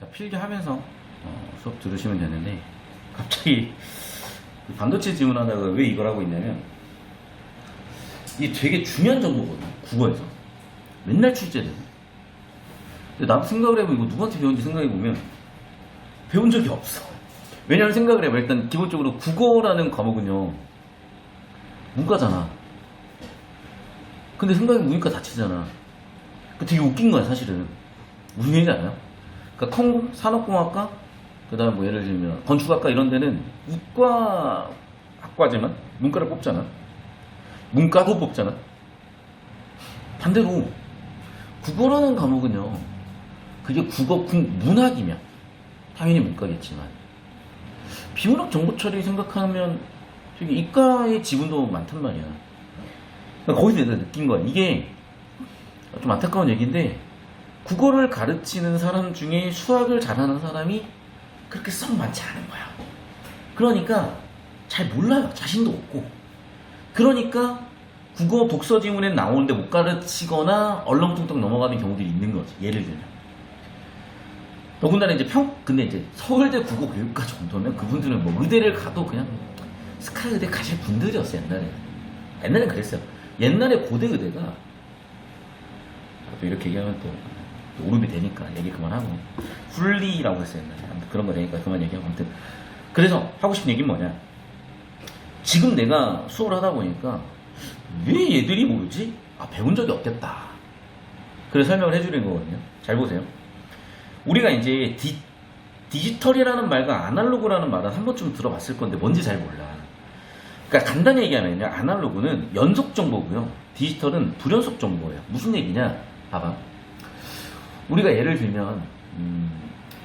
자, 필기하면서 수업 들으시면 되는데 갑자기 반도체 지원하다가 왜 이걸 하고 있냐면 이게 되게 중요한 정보거든요. 국어에서 맨날 출제돼요. 근데 나도 생각을 해보면 이거 누구한테 배운지 생각해보면 배운 적이 없어. 왜냐면 생각을 해봐. 일단 기본적으로 국어라는 과목은요 문과잖아. 근데 생각해보면 문과 자체잖아. 되게 웃긴 거야 사실은. 무슨 얘기인지 알아요? 그러니까 산업공학과 그 다음에 뭐 예를 들면 건축학과 이런 데는 이과 학과지만 문과를 뽑잖아. 문과도 뽑잖아. 반대로 국어라는 과목은요 그게 문학이면 당연히 문과겠지만 비문학 정보 처리 생각하면 되게 이과의 지분도 많단 말이야. 그러니까 거기서 내가 느낀 거야. 이게 좀 안타까운 얘기인데 국어를 가르치는 사람 중에 수학을 잘하는 사람이 그렇게 썩 많지 않은 거야. 그러니까 잘 몰라요. 자신도 없고. 그러니까 국어 독서 지문에 나오는데 못 가르치거나 얼렁뚱땅 넘어가는 경우들이 있는 거지. 예를 들면. 더군다나 이제 근데 이제 서울대 국어교육과 정도면 그분들은 뭐 의대를 가도 그냥 스카 의대 가실 분들이었어, 옛날에. 옛날엔 그랬어요. 옛날에 고대 의대가 또 이렇게 얘기하면 또 오름이 되니까 얘기 그만하고 훌리라고 했어요, 옛날에. 아무튼 그런 거 되니까 그만 얘기하고. 아무튼 그래서 하고 싶은 얘기는 뭐냐, 지금 내가 수업을 하다 보니까 왜 얘들이 모르지? 배운 적이 없겠다. 그래서 설명을 해주는 거거든요. 잘 보세요. 우리가 이제 디지털이라는 말과 아날로그라는 말은 한 번쯤 들어봤을 건데 뭔지 잘 몰라. 그러니까 간단히 얘기하면요, 아날로그는 연속 정보고요, 디지털은 불연속 정보예요. 무슨 얘기냐? 봐봐. 우리가 예를 들면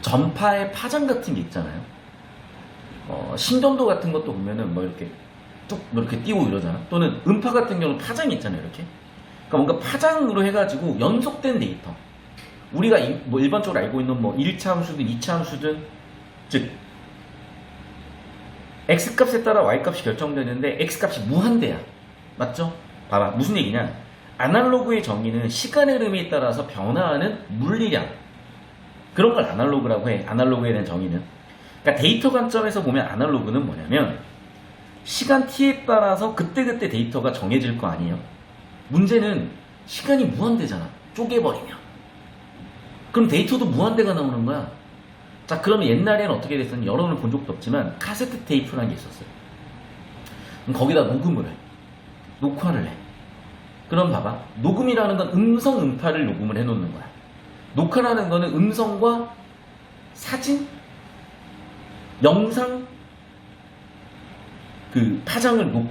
전파의 파장 같은 게 있잖아요. 신전도 같은 것도 보면은 뭐 이렇게 뚝 뭐 이렇게 띄고 이러잖아. 또는 음파 같은 경우는 파장이 있잖아요, 이렇게. 그러니까 뭔가 파장으로 해가지고 연속된 데이터. 우리가 뭐 일반적으로 알고 있는 뭐 1차 함수든 2차 함수든, 즉 x값에 따라 y값이 결정되는데 x값이 무한대야. 맞죠? 봐봐. 무슨 얘기냐? 아날로그의 정의는 시간의 흐름에 따라서 변화하는 물리량, 그런 걸 아날로그라고 해. 아날로그에 대한 정의는. 그러니까 데이터 관점에서 보면 아날로그는 뭐냐면 시간 t에 따라서 그때그때 데이터가 정해질 거 아니에요. 문제는 시간이 무한대잖아, 쪼개버리면. 그럼 데이터도 무한대가 나오는 거야. 자, 그러면 옛날에는 어떻게 됐었냐, 여러분은 본 적도 없지만 카세트 테이프라는 게 있었어요. 그럼 거기다 녹음을 해, 녹화를 해. 그럼 봐봐, 녹음이라는 건 음성 음파를 녹음을 해놓는 거야. 녹화라는 거는 음성과 사진, 영상, 그 파장을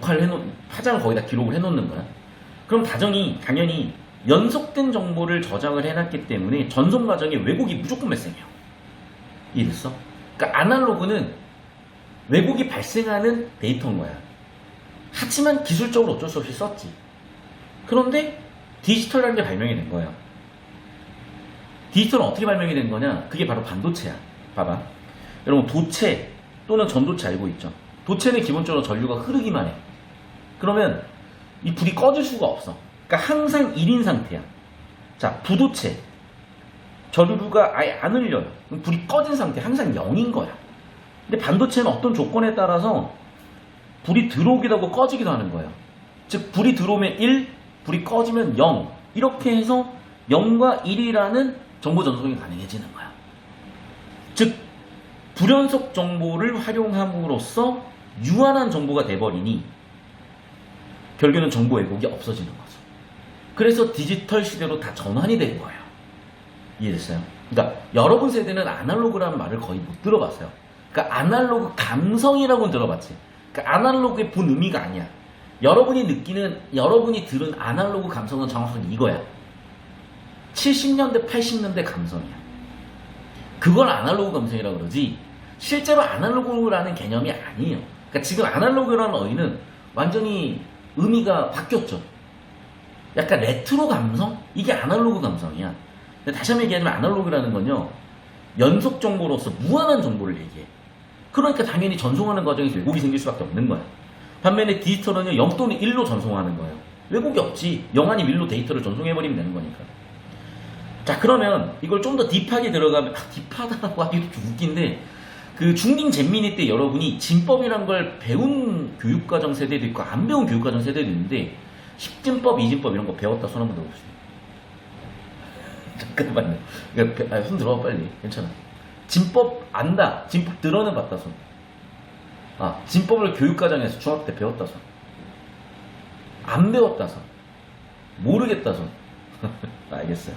파장을 거기다 기록을 해놓는 거야. 그럼 당연히 연속된 정보를 저장을 해놨기 때문에 전송 과정에 왜곡이 무조건 발생해요. 이해됐어? 그러니까 아날로그는 왜곡이 발생하는 데이터인 거야. 하지만 기술적으로 어쩔 수 없이 썼지. 그런데 디지털이라는 게 발명이 된 거예요. 디지털은 어떻게 발명이 된 거냐? 그게 바로 반도체야. 봐봐. 여러분, 도체 또는 전도체 알고 있죠? 도체는 기본적으로 전류가 흐르기만 해. 그러면 이 불이 꺼질 수가 없어. 그러니까 항상 1인 상태야. 자, 부도체. 전류가 아예 안 흘려요. 그럼 불이 꺼진 상태, 항상 0인 거야. 근데 반도체는 어떤 조건에 따라서 불이 들어오기도 하고 꺼지기도 하는 거예요. 즉, 불이 들어오면 1, 불이 꺼지면 0. 이렇게 해서 0과 1이라는 정보 전송이 가능해지는 거야. 즉, 불연속 정보를 활용함으로써 유한한 정보가 돼버리니 결국에는 정보 왜곡이 없어지는 거죠. 그래서 디지털 시대로 다 전환이 된 거예요. 이해됐어요? 그러니까 여러분 세대는 아날로그라는 말을 거의 못 들어봤어요. 그러니까 아날로그 감성이라고는 들어봤지. 그러니까 아날로그의 본 의미가 아니야. 여러분이 들은 아날로그 감성은 정확하게 이거야. 70년대, 80년대 감성이야. 그걸 아날로그 감성이라고 그러지, 실제로 아날로그라는 개념이 아니에요. 그러니까 지금 아날로그라는 어휘는 완전히 의미가 바뀌었죠. 약간 레트로 감성? 이게 아날로그 감성이야. 근데 다시 한번 얘기하자면 아날로그라는 건요, 연속 정보로서 무한한 정보를 얘기해. 그러니까 당연히 전송하는 과정에서 왜곡이 생길 수밖에 없는 거야. 반면에 디지털은요, 0 또는 1로 전송하는 거예요. 왜곡이 없지. 0 아니면 1로 데이터를 전송해버리면 되는 거니까. 자, 그러면 이걸 좀 더 딥하게 들어가면, 딥하다고 하기도 좀 웃긴데, 그 중딩 잼민이 때 여러분이 진법이란 걸 배운 교육과정 세대도 있고 안 배운 교육과정 세대도 있는데 10진법, 2진법 이런 거 배웠다 손 한번 들어보세요. 잠깐만요. 손 들어봐 빨리. 괜찮아. 진법 안다. 진법 들어는 봤다 손. 진법을 교육과정에서 중학교 때 배웠다 손. 안 배웠다 손. 모르겠다 손. 알겠어요.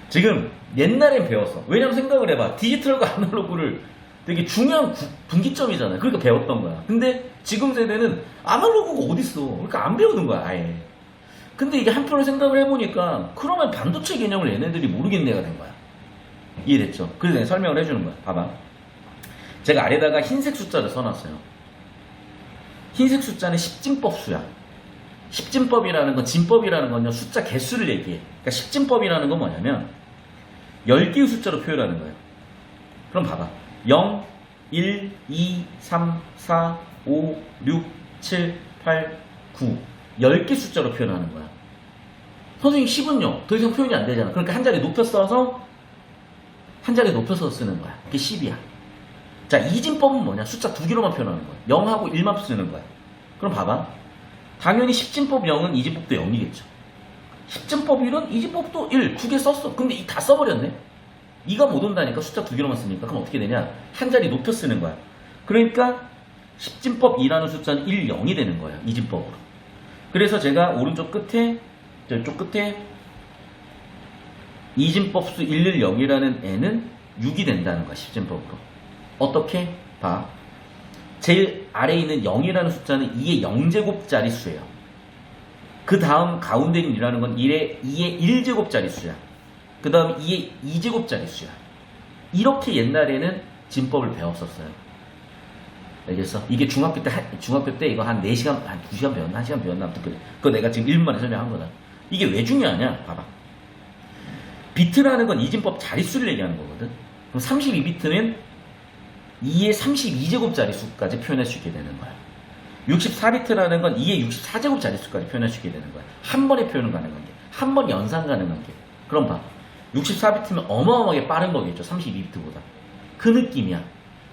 지금 옛날엔 배웠어. 왜냐면 생각을 해봐. 디지털과 아날로그를 되게 중요한 분기점이잖아요. 그러니까 배웠던 거야. 근데 지금 세대는 아날로그가 어딨어. 그러니까 안 배우는 거야 아예. 근데 이게 한편으로 생각을 해보니까 그러면 반도체 개념을 얘네들이 모르겠네가 된 거야. 이해됐죠? 그래서 내가 설명을 해주는 거야. 봐봐. 제가 아래다가 흰색 숫자를 써놨어요. 흰색 숫자는 10진법 수야. 10진법이라는 건, 진법이라는 건요, 숫자 개수를 얘기해. 그러니까 10진법이라는 건 뭐냐면 10개의 숫자로 표현하는 거예요. 그럼 봐봐. 0, 1, 2, 3, 4, 5, 6, 7, 8, 9 10개 숫자로 표현하는 거야. 선생님 10은요 더 이상 표현이 안 되잖아. 그러니까 한 자리 높여 써서 한 자리 높여서 쓰는 거야. 그게 10이야. 자, 이진법은 뭐냐? 숫자 두 개로만 표현하는 거야. 0하고 1만 쓰는 거야. 그럼 봐봐. 당연히 10진법 0은 이진법도 0이겠죠. 10진법 1은 이진법도 1, 두 개 썼어. 근데 다 써버렸네. 2가 못 온다니까 숫자 두 개로만 쓰니까. 그럼 어떻게 되냐? 한 자리 높여 쓰는 거야. 그러니까 10진법 2라는 숫자는 1, 0이 되는 거야. 이진법으로. 그래서 제가 오른쪽 끝에, 저쪽 끝에 이진법 수 1, 1, 0이라는 애는 6이 된다는 거야. 10진법으로. 어떻게? 봐. 제일 아래에 있는 0이라는 숫자는 2의 0제곱짜리 수예요. 그 다음 가운데 있는 2라는 건 2의 1제곱짜리 수야. 그 다음 2의 2제곱짜리 수야. 이렇게 옛날에는 진법을 배웠었어요. 알겠어? 이게 중학교 때 이거 한 4시간, 한 2시간 배웠나? 1시간 배웠나? 아무튼 그거 내가 지금 1분 만에 설명한 거다. 이게 왜 중요하냐? 봐봐. 비트라는 건 이진법 자릿수를 얘기하는 거거든. 그럼 32비트는 2의 32제곱짜리 수까지 표현할 수 있게 되는 거야. 64비트라는 건 2의 64제곱짜리 수까지 표현할 수 있게 되는 거야. 한 번에 표현 가능한 게. 한 번 연산 가능한 게. 그럼 봐. 64비트면 어마어마하게 빠른 거겠죠. 32비트보다. 그 느낌이야.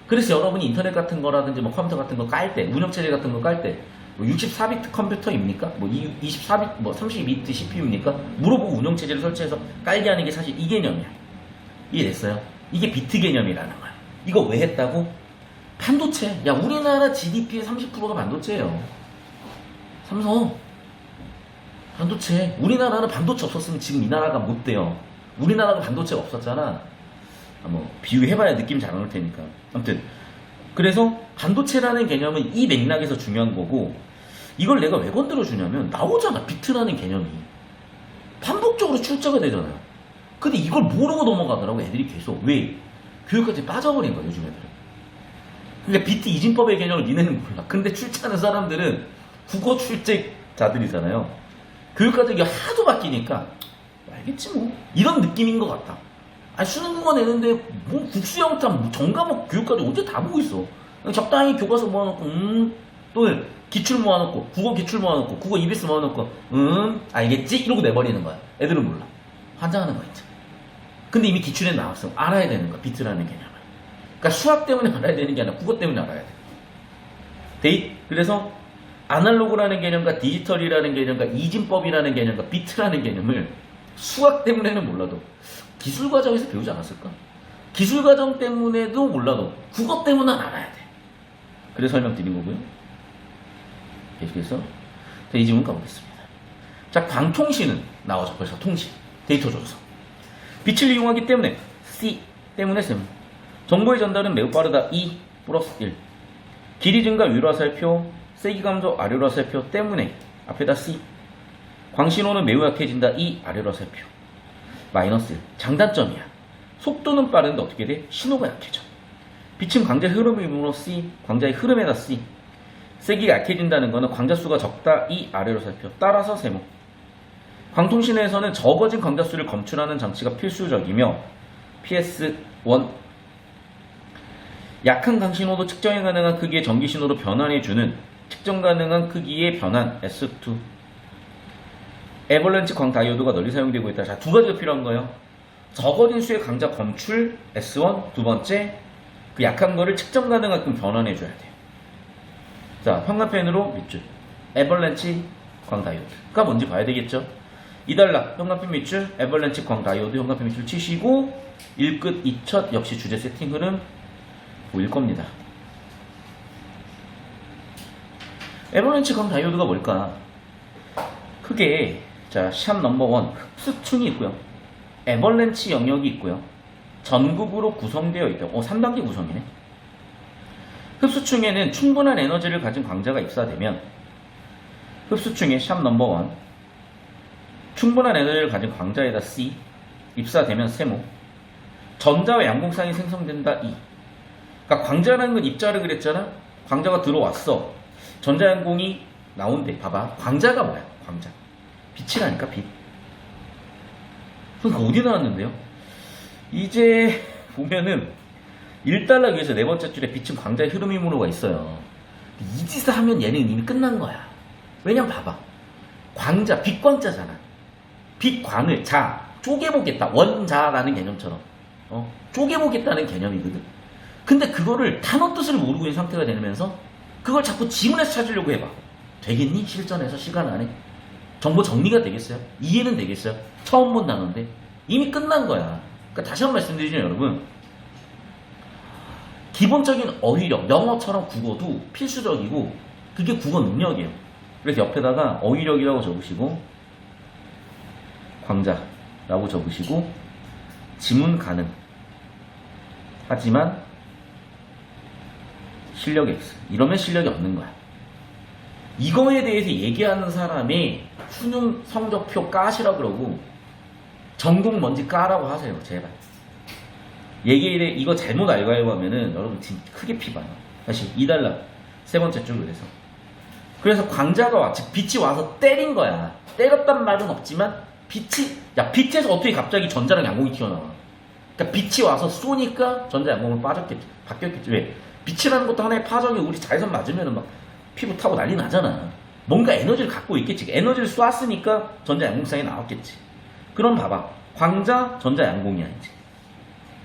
그래서 여러분이 인터넷 같은 거라든지 뭐 컴퓨터 같은 거 깔 때, 운영체제 같은 거 깔 때, 뭐 64비트 컴퓨터입니까? 뭐 24비트, 뭐 32비트 CPU입니까? 물어보고 운영체제를 설치해서 깔게 하는 게 사실 이 개념이야. 이해됐어요? 이게 비트 개념이라는 거야. 이거 왜 했다고? 반도체. 야, 우리나라 GDP의 30%가 반도체예요. 삼성. 반도체. 우리나라는 반도체 없었으면 지금 이 나라가 못 돼요. 우리나라가 반도체가 없었잖아. 뭐 비유해봐야 느낌 잘 나올 테니까. 아무튼 그래서 반도체라는 개념은 이 맥락에서 중요한 거고, 이걸 내가 왜 건드려 주냐면 나오잖아. 비트라는 개념이 반복적으로 출제가 되잖아요. 근데 이걸 모르고 넘어가더라고 애들이 계속. 왜? 교육까지 빠져버린 거야 요즘 애들은. 그러니까 비트 이진법의 개념을 니네는 몰라. 근데 출제하는 사람들은 국어 출제자들이잖아요. 교육과정이 하도 바뀌니까 알겠지 뭐, 이런 느낌인 것 같다. 아니, 수능 국어 내는데 뭐 국수 영탐 전과목 교육과정 언제 다 보고 있어. 그냥 적당히 교과서 모아놓고 또는 기출 모아놓고 국어 기출 모아놓고 국어 EBS 모아놓고 알겠지? 이러고 내버리는 거야. 애들은 몰라. 환장하는 거 있잖아. 근데 이미 기출에 나왔어. 알아야 되는 거야. 비트라는 개념을. 그러니까 수학 때문에 알아야 되는 게 아니라 국어 때문에 알아야 돼. 그래서 아날로그라는 개념과 디지털이라는 개념과 이진법이라는 개념과 비트라는 개념을 수학 때문에는 몰라도 기술과정에서 배우지 않았을까? 기술과정 때문에도 몰라도 국어 때문은 알아야 돼. 그래서 설명드린 거고요. 계속해서 이 질문 가보겠습니다. 자, 광통신은 나오죠. 벌써 통신, 데이터 조서. 빛을 이용하기 때문에 C 때문에 셈. 정보의 전달은 매우 빠르다. 2 플러스 1. 길이 증가 위로 화살표, 세기 감소 아래로 화살표 때문에 앞에다 C. 광신호는 매우 약해진다. 2 아래로 화살표. 마이너스 1. 장단점이야. 속도는 빠른데 어떻게 돼? 신호가 약해져. 빛은 광자의 흐름이므로 C, 광자의 흐름에다 C. 세기가 약해진다는 것은 광자수가 적다. 2 아래로 살펴. 따라서 세모. 광통신에서는 적어진 광자수를 검출하는 장치가 필수적이며 PS1. 약한 광신호도 측정이 가능한 크기의 전기신호로 변환해주는 측정 가능한 크기의 변환 S2. 에벌런치 광 다이오드가 널리 사용되고 있다. 자, 두 가지가 필요한 거예요. 적어진 수의 광자 검출 S1. 두 번째, 그 약한 거를 측정 가능하게끔 변환해줘야 돼요. 자, 현관펜으로 밑줄. 에벌렌치 광다이오드가 뭔지 봐야 되겠죠. 2달러 현관펜 밑줄, 에벌렌치 광다이오드 현관펜 밑줄 치시고 1끝 2첫 역시 주제 세팅 흐름 보일 겁니다. 에벌렌치 광다이오드가 뭘까? 크게 자, 샵 넘버 1 흡수층이 있고요. 에벌렌치 영역이 있고요. 전극으로 구성되어 있다. 3단계 구성이네. 흡수층에는 충분한 에너지를 가진 광자가 입사되면 흡수층의 샵 넘버 1 충분한 에너지를 가진 광자에다 C 입사되면 세모 전자와 양공쌍이 생성된다 E. 그러니까 광자라는 건 입자를 그랬잖아. 광자가 들어왔어. 전자 양공이 나온대. 봐봐. 광자가 뭐야? 광자. 빛이라니까 빛. 그러니까 어디 나왔는데요? 이제 보면은 1달러 위에서 네 번째 줄에 빛은 광자의 흐름이므로가 있어요. 이 짓을 하면 얘는 이미 끝난 거야. 왜냐면 봐봐. 광자, 빛광자잖아. 빛광을 쪼개보겠다. 원자라는 개념처럼. 쪼개보겠다는 개념이거든. 근데 그거를 단어 뜻을 모르고 있는 상태가 되면서 그걸 자꾸 지문에서 찾으려고 해봐. 되겠니? 실전에서 시간 안에? 정보 정리가 되겠어요? 이해는 되겠어요? 처음 본 단어인데 이미 끝난 거야. 그러니까 다시 한 번 말씀드리죠, 여러분. 기본적인 어휘력, 영어처럼 국어도 필수적이고 그게 국어 능력이에요. 그래서 옆에다가 어휘력이라고 적으시고 광자라고 적으시고 지문 가능 하지만 실력 X 이러면 실력이 없는 거야. 이거에 대해서 얘기하는 사람이 수능 성적표 까시라 그러고 전공 뭔지 까라고 하세요. 제발. 얘기에 이거 잘못 알고 하면은 여러분 진짜 크게 피봐요. 다시 2달러 세 번째 줄 그래서 광자가 와, 즉 빛이 와서 때린 거야. 때렸단 말은 없지만 빛에서 어떻게 갑자기 전자랑 양공이 튀어나와. 그러니까 빛이 와서 쏘니까 전자 양공은 바뀌었겠지. 왜? 빛이라는 것도 하나의 파장이 우리 자외선 맞으면은 막 피부 타고 난리 나잖아. 뭔가 에너지를 갖고 있겠지. 에너지를 쏘았으니까 전자 양공쌍이 나왔겠지. 그럼 봐봐. 광자, 전자 양공이야 이제.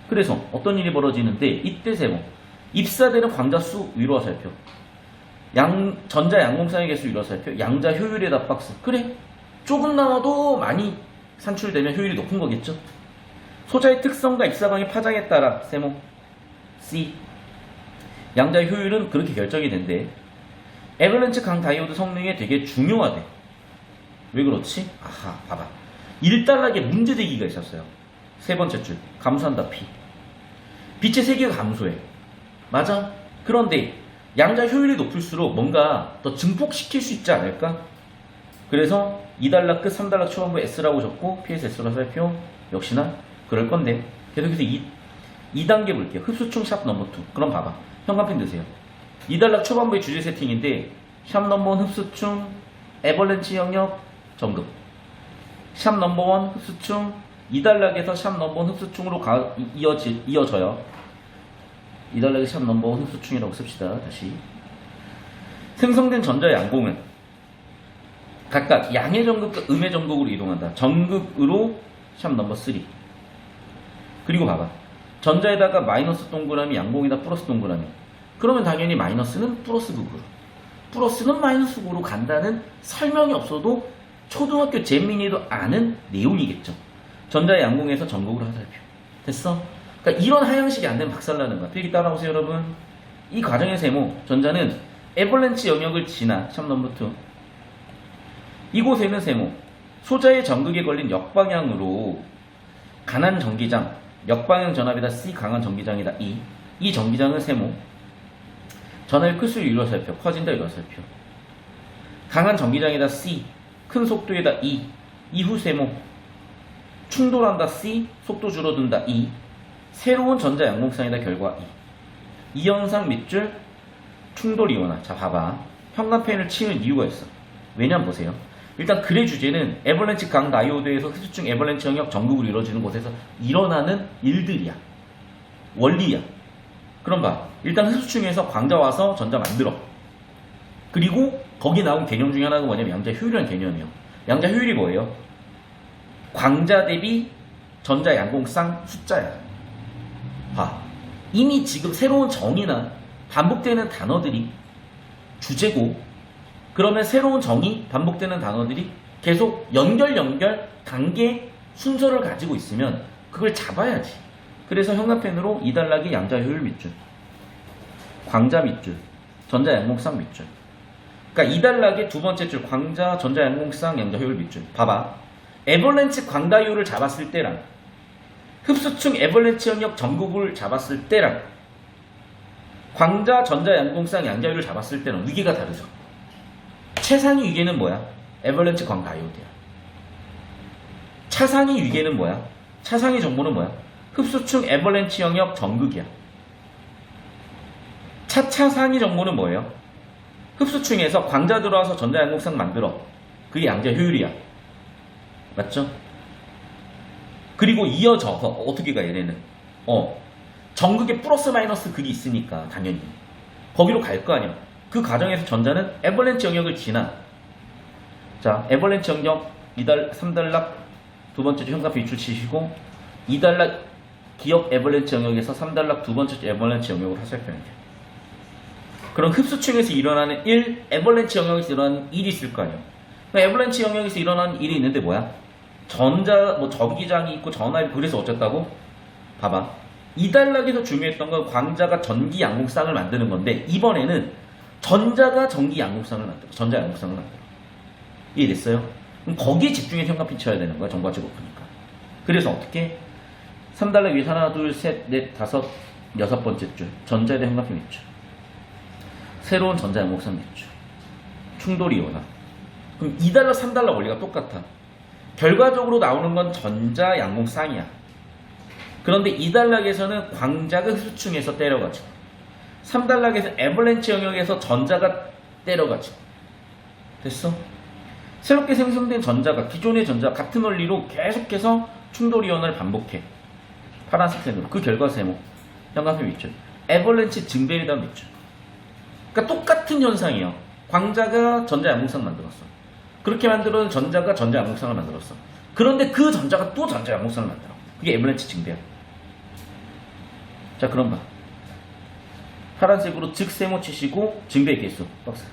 그래서 어떤 일이 벌어지는데 이때 세모 입사되는 광자 수 위로 살펴. 전자 양공쌍의 개수 위로 살펴. 양자 효율에다 박스. 그래. 조금 나와도 많이 산출되면 효율이 높은 거겠죠. 소자의 특성과 입사광의 파장에 따라 세모 C 양자의 효율은 그렇게 결정이 된대. 에벌렌치 강 다이오드 성능에 되게 중요하대. 왜 그렇지? 아하, 봐봐. 1달러에 문제제기가 있었어요. 세 번째 줄 감소한다 P. 빛의 세기가 감소해. 맞아. 그런데 양자 효율이 높을수록 뭔가 더 증폭시킬 수 있지 않을까? 그래서 2달러 끝 3달러 초반부 S라고 적고 PSS로 살펴. 역시나 그럴 건데 계속해서 2단계 볼게요. 흡수충 샵 넘버 2. 그럼 봐봐. 현관펜 드세요. 2달러 초반부의 주제 세팅인데 샵 넘버 1 흡수충 에벌렌치 영역 정급. 샵 넘버 1 흡수충 2달러에서 샵 넘버 1 흡수충으로 이어져요. 2달러의 샵 넘버 1 흡수충이라고 씁시다. 다시 생성된 전자 양공은 각각 양의 전극과 음의 전극으로 이동한다. 전극으로 샵 넘버 3. 그리고 봐봐. 전자에다가 마이너스 동그라미, 양공에다 플러스 동그라미. 그러면 당연히 마이너스는 플러스 극으로, 플러스는 마이너스 극으로 간다는 설명이 없어도 초등학교 잼민이도 아는 내용이겠죠. 전자의 양공에서 전극으로 화살표. 됐어? 그러니까 이런 하향식이 안 되면 박살나는 거야. 필기 따라오세요, 여러분. 이 과정의 세모, 전자는 에벌렌치 영역을 지나 샵 넘버 2. 이곳에는 세모, 소자의 전극에 걸린 역방향으로 간한 전기장, 역방향 전압이다 C, 강한 전기장이다 E. 이 전기장은 세모, 전압의 클수를 이루어 살펴, 커진다 이루어 살펴. 강한 전기장이다 C, 큰 속도에다 E. 이후 세모, 충돌한다 C, 속도 줄어든다 E. 새로운 전자 양공쌍이다 결과 E. 이 현상 밑줄 충돌 이온화. 자, 봐봐. 현관펜을 치는 이유가 있어. 왜냐면 보세요. 일단 글의 주제는 에벌렌치 강 다이오드에서 흡수층 에벌렌치 영역 전극으로 이루어지는 곳에서 일어나는 일들이야. 원리야. 그럼 봐. 일단 흡수층에서 광자 와서 전자 만들어. 그리고 거기 나온 개념 중에 하나가 뭐냐면 양자 효율이라는 개념이에요. 양자 효율이 뭐예요? 광자 대비 전자 양공쌍 숫자야. 봐. 이미 지금 새로운 정의나 반복되는 단어들이 주제고, 그러면 새로운 정의, 반복되는 단어들이 계속 연결, 단계, 순서를 가지고 있으면 그걸 잡아야지. 그래서 형광펜으로 이단락의 양자 효율 밑줄, 광자 밑줄, 전자 양공쌍 밑줄. 그러니까 이단락의 두 번째 줄, 광자, 전자 양공쌍, 양자 효율 밑줄. 봐봐. 에벌렌치 광다효율을 잡았을 때랑 흡수층 에벌렌치 영역 전국을 잡았을 때랑 광자, 전자 양공쌍, 양자 효율을 잡았을 때는 위계가 다르죠. 최상위 위계는 뭐야? 에벌렌치 광다이오드야. 차상위 위계는 뭐야? 차상위 정보는 뭐야? 흡수층 에벌렌치 영역 전극이야. 차차상위 정보는 뭐예요? 흡수층에서 광자 들어와서 전자 양공쌍 만들어. 그게 양자 효율이야. 맞죠? 그리고 이어져서 어떻게 가 얘네는? 전극에 플러스 마이너스 극이 있으니까 당연히 거기로 갈 거 아니야. 그 과정에서 전자는 에벌렌치 영역을 지나. 자, 에벌렌치 영역 3단락 두 번째 줄 현관표 입출 치시고 2단락 기억 에벌렌치 영역에서 3단락 두 번째 줄 에벌렌치 영역으로 화살표는 돼. 그럼 흡수층에서 일어나는 1, 에벌렌치 영역에서 일어나는 1이 있을 거 아니야. 에벌렌치 영역에서 일어나는 1이 있는데 뭐야? 전자, 전기장이 있고 전압이, 그래서 어쨌다고? 봐봐. 2단락에서 중요했던 건 광자가 전기 양공쌍을 만드는 건데, 이번에는 전자가 전기 양공쌍을 만들어. 전자 양공쌍을 만들어. 이해됐어요? 그럼 거기에 집중해서 형광펜 쳐야 되는 거야. 정보가 적으니까. 그래서 어떻게? 3단락 위에 하나, 둘, 셋, 넷, 다섯, 여섯 번째 줄. 전자에 대한 형광펜 밑줄. 새로운 전자 양공쌍 밑줄. 충돌이 일어나. 그럼 2달러, 3달러 원리가 똑같아. 결과적으로 나오는 건 전자 양공쌍이야. 그런데 2단락에서는 광자가 흡수층에서 때려가지고 3단락에서 에벌렌치 영역에서 전자가 때려가지고 됐어? 새롭게 생성된 전자가 기존의 전자 같은 원리로 계속해서 충돌 이온을 반복해. 파란색 펜으로. 그 결과 세모 형광펜 밑줄. 에벌렌치 증대에다 밑줄. 그러니까 똑같은 현상이에요. 광자가 전자 양공쌍 만들었어. 그렇게 만들어낸 전자가 전자 양공쌍을 만들었어. 그런데 그 전자가 또 전자 양공쌍을 만들어. 그게 에벌렌치 증대야. 자, 그럼 봐. 파란색으로 즉 세모 치시고 증대 개수 박스.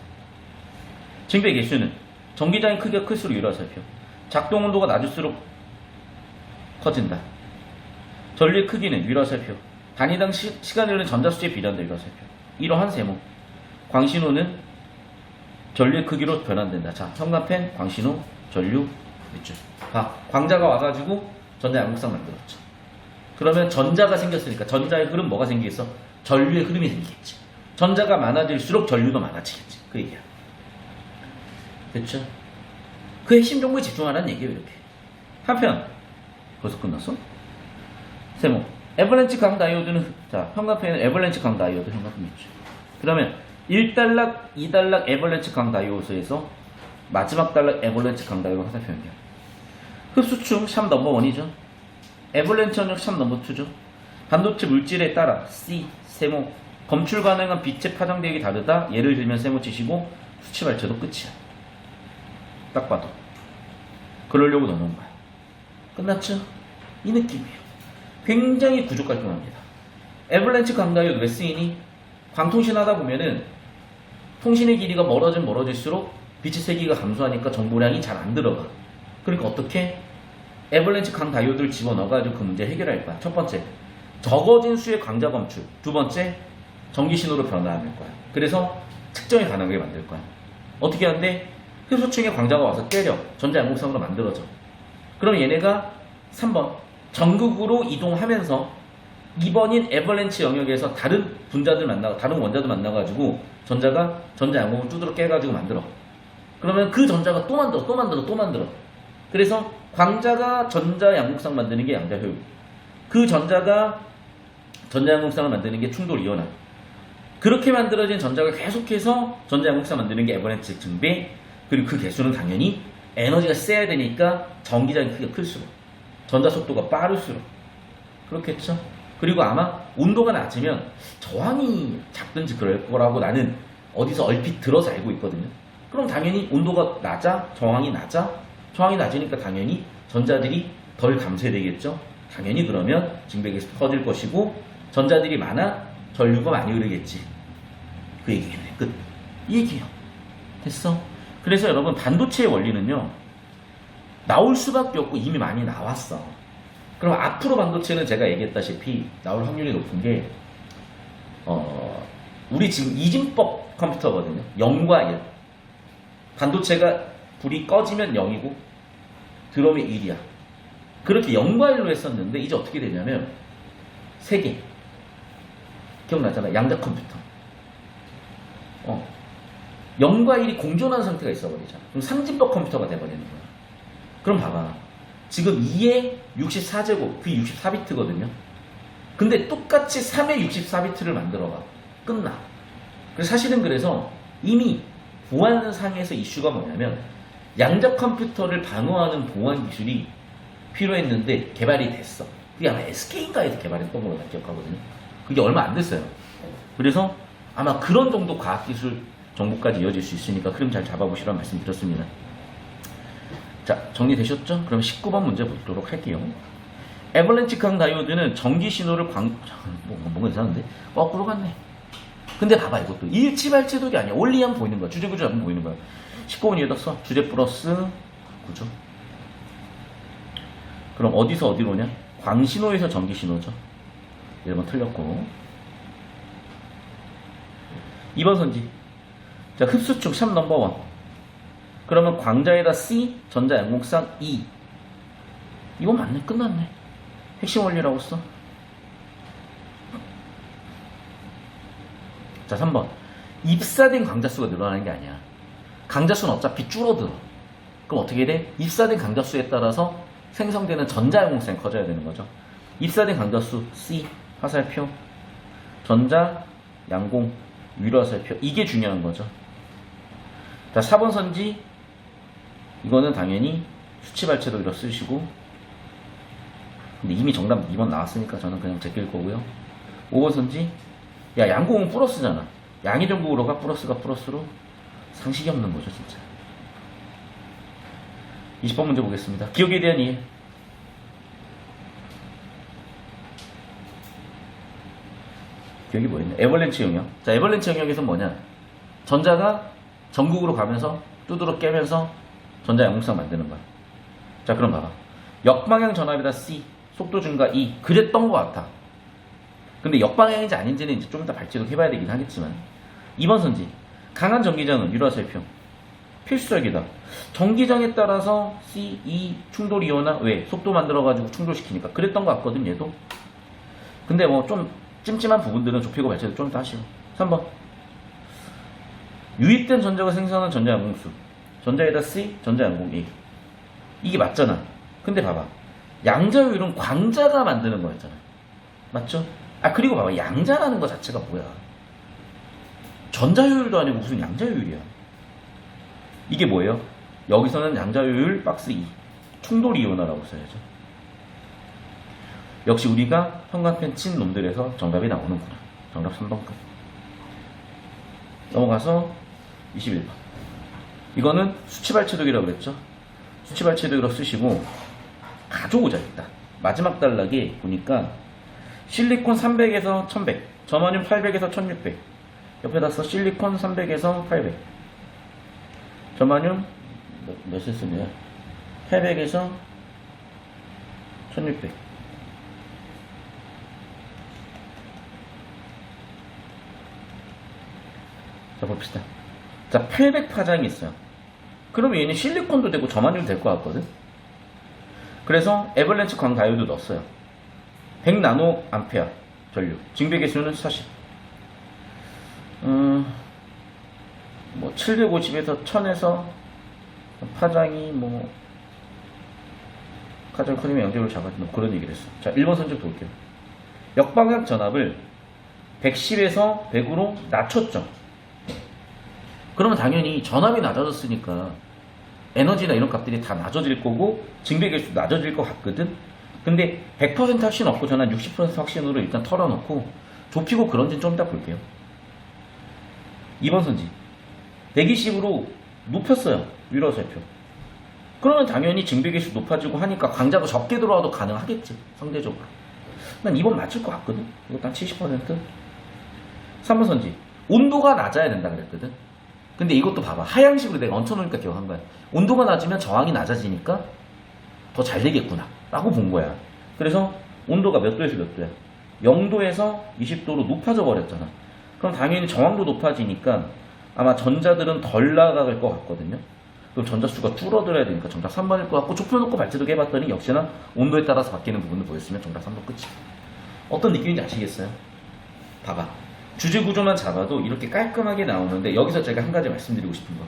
증대 개수는 전기장의 크기가 클수록 유라살표. 작동 온도가 낮을수록 커진다. 전류의 크기는 유라살표. 단위당 시간이 흐르는 전자 수치에 비례한다. 유라살표. 이러한 세모. 광신호는 전류의 크기로 변환된다. 자, 형광펜, 광신호, 전류, 밑줄. 봐. 광자가 와가지고 전자 양극상 만들었죠. 그러면 전자가 생겼으니까 전자의 흐름 뭐가 생기겠어? 전류의 흐름이 생기겠지. 전자가 많아질수록 전류도 많아지겠지. 그 얘기야. 됐죠? 그 핵심 정보에 집중하라는 얘기예요. 이렇게. 한편 벌써 끝났어? 세모. 에벌렌치 강다이오드는, 자, 형광펜은 에벌렌치 강다이오드, 형광펜 밑줄. 그러면 1단락, 2단락 에벌렌치 강다이오드에서 마지막 단락 에벌렌치 강다이오드 화살표 연결. 흡수층 샵 넘버 1이죠. 에벌렌치 영역 샵 넘버 2죠. 반도체 물질에 따라 C, 세모, 검출 가능한 빛의 파장 대역이 다르다. 예를 들면 세모 치시고 수치 발표도 끝이야. 딱 봐도. 그러려고 넣어놓은 거야. 끝났죠? 이 느낌이에요. 굉장히 구조 깔끔합니다. 에벌렌치 강다이오드 왜 쓰이니? 광통신 하다 보면은 통신의 길이가 멀어질수록 빛의 세기가 감소하니까 정보량이 잘 안 들어가. 그러니까 어떻게? 에벌렌치 강다이오드를 집어넣어가지고 그 문제 해결할 거야. 첫 번째, 적어진 수의 광자 검출. 두 번째, 전기 신호로 변화할 거야. 그래서 측정이 가능하게 만들 거야. 어떻게 하는데? 흡수층에 광자가 와서 때려. 전자 양극성으로 만들어져. 그럼 얘네가 3번, 전극으로 이동하면서 2번인 에벌렌치 영역에서 다른 분자들 만나고 다른 원자들 만나가지고 전자가 전자 양극을 두드러 깨가지고 만들어. 그러면 그 전자가 또 만들어. 그래서 광자가 전자 양극상 만드는 게 양자 효율. 그 전자가 전자 양극상을 만드는 게 충돌 이온화. 그렇게 만들어진 전자가 계속해서 전자 양극상 만드는 게 에벌렌치 증대. 그리고 그 개수는 당연히 에너지가 세야 되니까 전기장의 크기가 클수록, 전자 속도가 빠를수록 그렇겠죠. 그리고 아마 온도가 낮으면 저항이 작든지 그럴 거라고 나는 어디서 얼핏 들어서 알고 있거든요. 그럼 당연히 온도가 낮아, 저항이 낮으니까 당연히 전자들이 덜 감쇄되겠죠. 당연히 그러면 징백에서 커질 것이고 전자들이 많아 전류가 많이 흐르겠지. 그 얘기겠네. 끝. 이 얘기예요. 됐어? 그래서 여러분 반도체의 원리는요. 나올 수밖에 없고 이미 많이 나왔어. 그럼 앞으로 반도체는 제가 얘기했다시피 나올 확률이 높은 게 우리 지금 이진법 컴퓨터거든요. 0과 1. 반도체가 불이 꺼지면 0이고 들어오면 1이야. 그렇게 0과 1로 했었는데 이제 어떻게 되냐면 3개. 기억나잖아. 양자 컴퓨터. 0과 1이 공존한 상태가 있어버리잖아. 그럼 상진법 컴퓨터가 돼버리는 거야. 그럼 봐봐. 지금 2의 64제곱, 그게 64비트거든요. 근데 똑같이 3의 64비트를 만들어봐. 끝나. 그래서 사실은 그래서 이미 보안상에서 이슈가 뭐냐면 양자 컴퓨터를 방어하는 보안 기술이 필요했는데 개발이 됐어. 그게 아마 SK인가에서 개발했던 걸로 기억하거든요. 그게 얼마 안 됐어요. 그래서 아마 그런 정도 과학기술 정보까지 이어질 수 있으니까 흐름 잘 잡아보시라는 말씀 드렸습니다. 자, 정리되셨죠? 그럼 19번 문제 보도록 할게요. 에버랜치 강 다이오드는 전기 신호를 뭔가 이상한데? 거꾸로 갔네. 근데 봐봐, 이것도 일치발치독이 아니야. 원리만 보이는 거야. 주제 구조 한번 보이는 거야. 19번 위에다 써. 주제 플러스 구조. 그럼 어디서 어디로 오냐? 광신호에서 전기 신호죠. 1번 틀렸고. 2번 선지. 자, 흡수축 샵 넘버 1. 그러면 광자에다 C, 전자 양극상 E. 이거 맞네. 끝났네. 핵심 원리라고 써. 자, 3번. 입사된 강자수가 늘어나는 게 아니야. 강자수는 어차피 줄어들어. 그럼 어떻게 돼? 입사된 강자수에 따라서 생성되는 전자 양극상이 커져야 되는 거죠. 입사된 강자수 C, 화살표, 전자, 양공, 위로 화살표. 이게 중요한 거죠. 자, 4번 선지. 이거는 당연히 수치발췌도기로 쓰시고, 근데 이미 정답 2번 나왔으니까 저는 그냥 제낄 거고요. 5번 선지. 야, 양공은 플러스잖아. 양의 전국으로 가, 플러스가 플러스로. 상식이 없는 거죠, 진짜. 20번 문제 보겠습니다. 기억에 대한 이해. 기억이 뭐였냐? 에버랜치 영역. 자, 에버랜치 영역에서 뭐냐? 전자가 전국으로 가면서 두드러 깨면서 전자 양극상 만드는 거야. 자, 그럼 봐봐. 역방향 전압이다 C, 속도 증가 E. 그랬던 것 같아. 근데 역방향인지 아닌지는 이제 좀 이따 발제도 해봐야 되긴 하겠지만. 2번 선지. 강한 전기장은 유라설표. 필수적이다. 전기장에 따라서 C, E 충돌이 일어나. 왜? 속도 만들어가지고 충돌시키니까. 그랬던 것 같거든, 얘도. 근데 뭐 좀 찜찜한 부분들은 좁히고 발제도 좀 이따 하시고. 3번. 유입된 전자가 생성하는 전자 양공수. 전자에다 C, 전자 양공 E. 이게 맞잖아. 근데 봐봐. 양자효율은 광자가 만드는 거였잖아. 맞죠? 아, 그리고 봐봐. 양자라는 거 자체가 뭐야? 전자효율도 아니고 무슨 양자효율이야. 이게 뭐예요? 여기서는 양자효율 박스 2. 충돌 이온화라고 써야죠. 역시 우리가 형광펜 친 놈들에서 정답이 나오는구나. 정답 3번 끝. 넘어가서 21번. 이거는 수치발췌도기라고 그랬죠. 수치발췌도기라고 쓰시고 가져오자 일단. 마지막 단락에 보니까 실리콘 300에서 1100, 저마늄 800에서 1600. 옆에다 써. 실리콘 300에서 800, 저마늄 몇 세스냐? 800에서 1600. 자, 봅시다. 자, 800 파장이 있어요. 그러면 얘는 실리콘도 되고 저마늄도 될 것 같거든. 그래서 에버랜치 광 다이오드 넣었어요. 100 나노 암페어 전류. 징배 개수는 40. 뭐 750에서 1000에서 파장이 뭐 가장 커지면 영적으로 잡아주는 뭐 그런 얘기를 했어. 자, 1번 선적 볼게요. 역방향 전압을 110에서 100으로 낮췄죠. 그러면 당연히 전압이 낮아졌으니까 에너지나 이런 값들이 다 낮아질 거고 징배 개수도 낮아질 것 같거든. 근데 100% 확신 없고 저는 60% 확신으로 일단 털어놓고 좁히고 그런지는 좀 이따 볼게요. 2번 선지 120으로 높였어요. 위로 살펴. 그러면 당연히 징배계수 높아지고 하니까 광자가 적게 들어와도 가능하겠지, 상대적으로. 난 2번 맞출 것 같거든. 이것도 한 70%. 3번 선지. 온도가 낮아야 된다 그랬거든. 근데 이것도 봐봐. 하향식으로 내가 얹혀놓으니까 기억한 거야. 온도가 낮으면 저항이 낮아지니까 더 잘 되겠구나 라고 본 거야. 그래서 온도가 몇 도에서 몇 도야? 0도에서 20도로 높아져 버렸잖아. 그럼 당연히 저항도 높아지니까 아마 전자들은 덜 나갈 것 같거든요. 그럼 전자수가 줄어들어야 되니까 정답 3번일 것 같고, 좁혀놓고 발제도기 해봤더니 역시나 온도에 따라서 바뀌는 부분을 보였으면 정답 3번 끝이. 어떤 느낌인지 아시겠어요? 봐봐. 주제 구조만 잡아도 이렇게 깔끔하게 나오는데, 여기서 제가 한 가지 말씀드리고 싶은 거,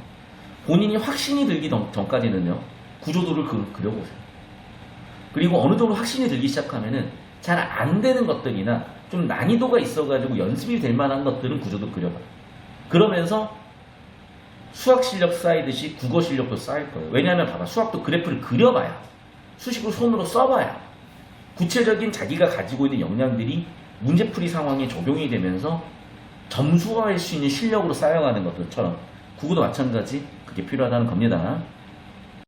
본인이 확신이 들기 전까지는요 구조도를 그려보세요. 그리고 어느 정도 확신이 들기 시작하면은 잘 안 되는 것들이나 좀 난이도가 있어가지고 연습이 될 만한 것들은 구조도 그려봐. 그러면서 수학 실력 쌓이듯이 국어 실력도 쌓일 거예요. 왜냐하면 봐봐, 수학도 그래프를 그려봐야, 수식을 손으로 써봐야 구체적인 자기가 가지고 있는 역량들이 문제풀이 상황에 적용이 되면서 점수화할 수 있는 실력으로 쌓여가는 것들처럼 국어도 마찬가지, 그게 필요하다는 겁니다.